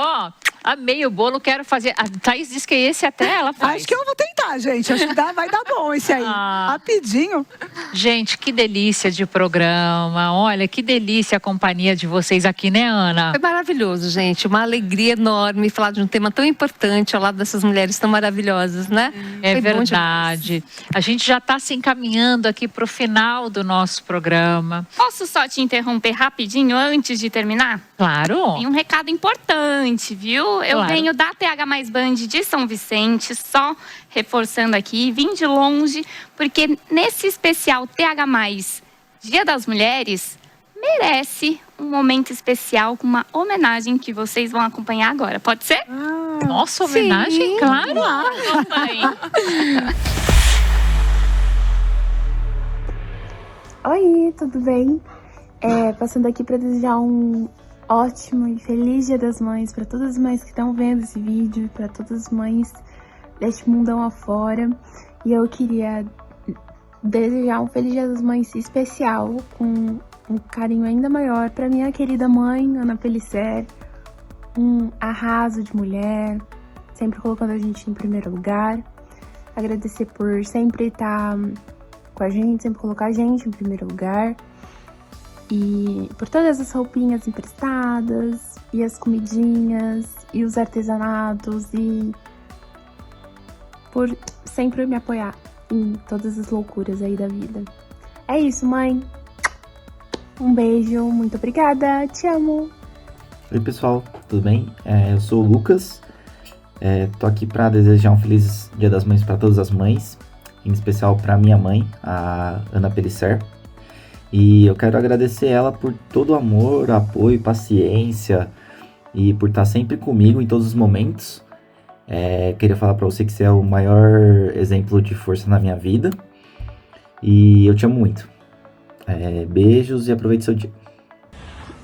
S1: Amei o bolo, quero fazer. A Thaís disse que esse até ela faz.
S3: Acho que eu vou tentar, gente. Acho que vai dar bom esse aí. Rapidinho.
S1: Gente, que delícia de programa. Olha, que delícia a companhia de vocês aqui, né, Ana?
S2: Foi maravilhoso, gente. Uma alegria enorme falar de um tema tão importante ao lado dessas mulheres tão maravilhosas, né?
S1: É
S2: Foi bom
S1: verdade. A gente já está se encaminhando aqui para o final do nosso programa.
S11: Posso só te interromper rapidinho antes de terminar?
S1: Claro.
S11: Tem um recado importante, viu? Eu
S1: Claro.
S11: venho da TH Mais Band de São Vicente, só reforçando aqui, vim de longe, porque nesse especial TH Mais Dia das Mulheres, merece um momento especial com uma homenagem que vocês vão acompanhar agora. Pode ser?
S1: Nossa, homenagem?
S2: Sim.
S1: Claro.
S13: Oi, tudo bem? Passando aqui para desejar um ótimo e feliz Dia das Mães para todas as mães que estão vendo esse vídeo, para todas as mães deste mundão afora. E eu queria desejar um feliz Dia das Mães especial, com um carinho ainda maior para minha querida mãe, Ana Pellicer, um arraso de mulher, sempre colocando a gente em primeiro lugar. Agradecer por sempre estar com a gente, sempre colocar a gente em primeiro lugar. E por todas as roupinhas emprestadas, e as comidinhas, e os artesanatos, e por sempre me apoiar em todas as loucuras aí da vida. É isso, mãe. Um beijo, muito obrigada, te amo.
S14: Oi pessoal, tudo bem? Eu sou o Lucas, tô aqui para desejar um feliz Dia das Mães para todas as mães, em especial para minha mãe, a Ana Pellicer. E eu quero agradecer ela por todo o amor, apoio, paciência e por estar sempre comigo em todos os momentos. Queria falar para você que você é o maior exemplo de força na minha vida e eu te amo muito. Beijos e aproveite seu dia.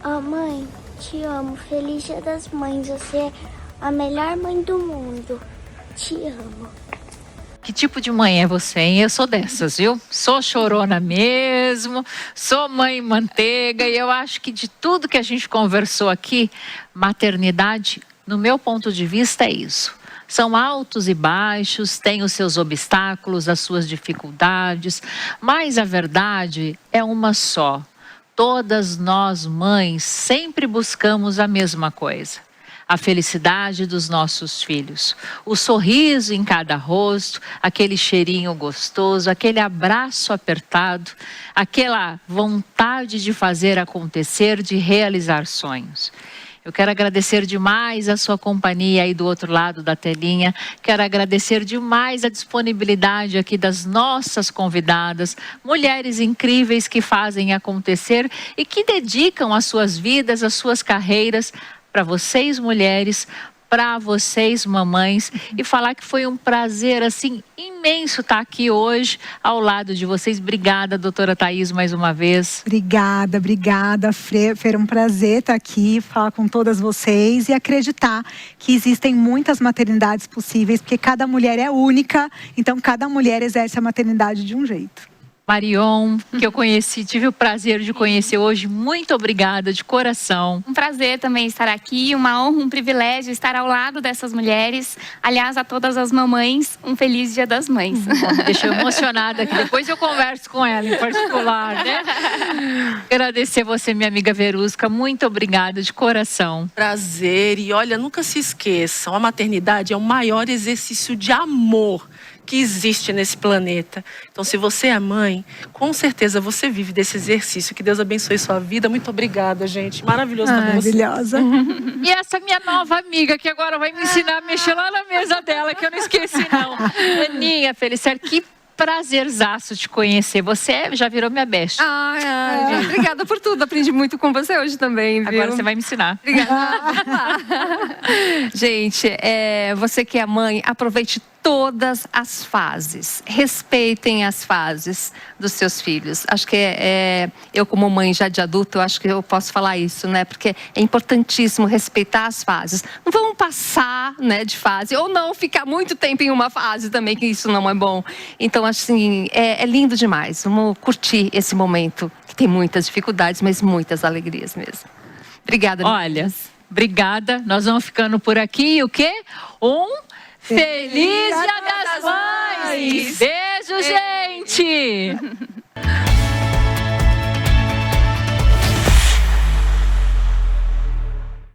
S7: Mãe, te amo. Feliz Dia das Mães. Você é a melhor mãe do mundo. Te amo.
S1: Que tipo de mãe é você, hein? Eu sou dessas, viu? Sou chorona mesmo, sou mãe manteiga e eu acho que de tudo que a gente conversou aqui, maternidade, no meu ponto de vista, é isso. São altos e baixos, tem os seus obstáculos, as suas dificuldades, mas a verdade é uma só. Todas nós, mães, sempre buscamos a mesma coisa. A felicidade dos nossos filhos, o sorriso em cada rosto, aquele cheirinho gostoso, aquele abraço apertado, aquela vontade de fazer acontecer, de realizar sonhos. Eu quero agradecer demais a sua companhia aí do outro lado da telinha. Quero agradecer demais a disponibilidade aqui das nossas convidadas, mulheres incríveis que fazem acontecer e que dedicam as suas vidas, as suas carreiras para vocês mulheres, para vocês mamães, e falar que foi um prazer assim imenso estar aqui hoje ao lado de vocês. Obrigada, doutora Thaís, mais uma vez.
S3: Obrigada, Fer. Um prazer estar aqui, falar com todas vocês e acreditar que existem muitas maternidades possíveis, porque cada mulher é única, então cada mulher exerce a maternidade de um jeito.
S1: Marion, que eu conheci, tive o prazer de conhecer hoje. Muito obrigada, de coração.
S11: Um prazer também estar aqui, uma honra, um privilégio estar ao lado dessas mulheres. Aliás, a todas as mamães, um feliz Dia das Mães.
S1: Me deixou emocionada aqui. Depois eu converso com ela em particular, né? Agradecer você, minha amiga Verusca. Muito obrigada, de coração.
S4: Prazer. E olha, nunca se esqueçam, a maternidade é o maior exercício de amor que existe nesse planeta. Então, se você é mãe, com certeza você vive desse exercício. Que Deus abençoe sua vida. Muito obrigada, gente. Maravilhoso estar com você.
S3: Maravilhosa.
S1: E essa minha nova amiga, que agora vai me ensinar a mexer lá na mesa dela, que eu não esqueci, não. Aninha Pellicer, que prazerzaço te conhecer. Você já virou minha best.
S2: Gente, obrigada por tudo. Aprendi muito com você hoje também, viu?
S1: Agora você vai me ensinar.
S2: Obrigada. Gente, você que é mãe, aproveite todas as fases. Respeitem as fases dos seus filhos. Acho que eu como mãe já de adulto, eu acho que eu posso falar isso, né? Porque é importantíssimo respeitar as fases. Não vamos passar, né, de fase, ou não ficar muito tempo em uma fase também, que isso não é bom. Então, assim, é lindo demais. Vamos curtir esse momento, que tem muitas dificuldades, mas muitas alegrias mesmo. Obrigada,
S1: olha. Obrigada. Nós vamos ficando por aqui. E o quê? Feliz Dia das Mães! Beijo, gente!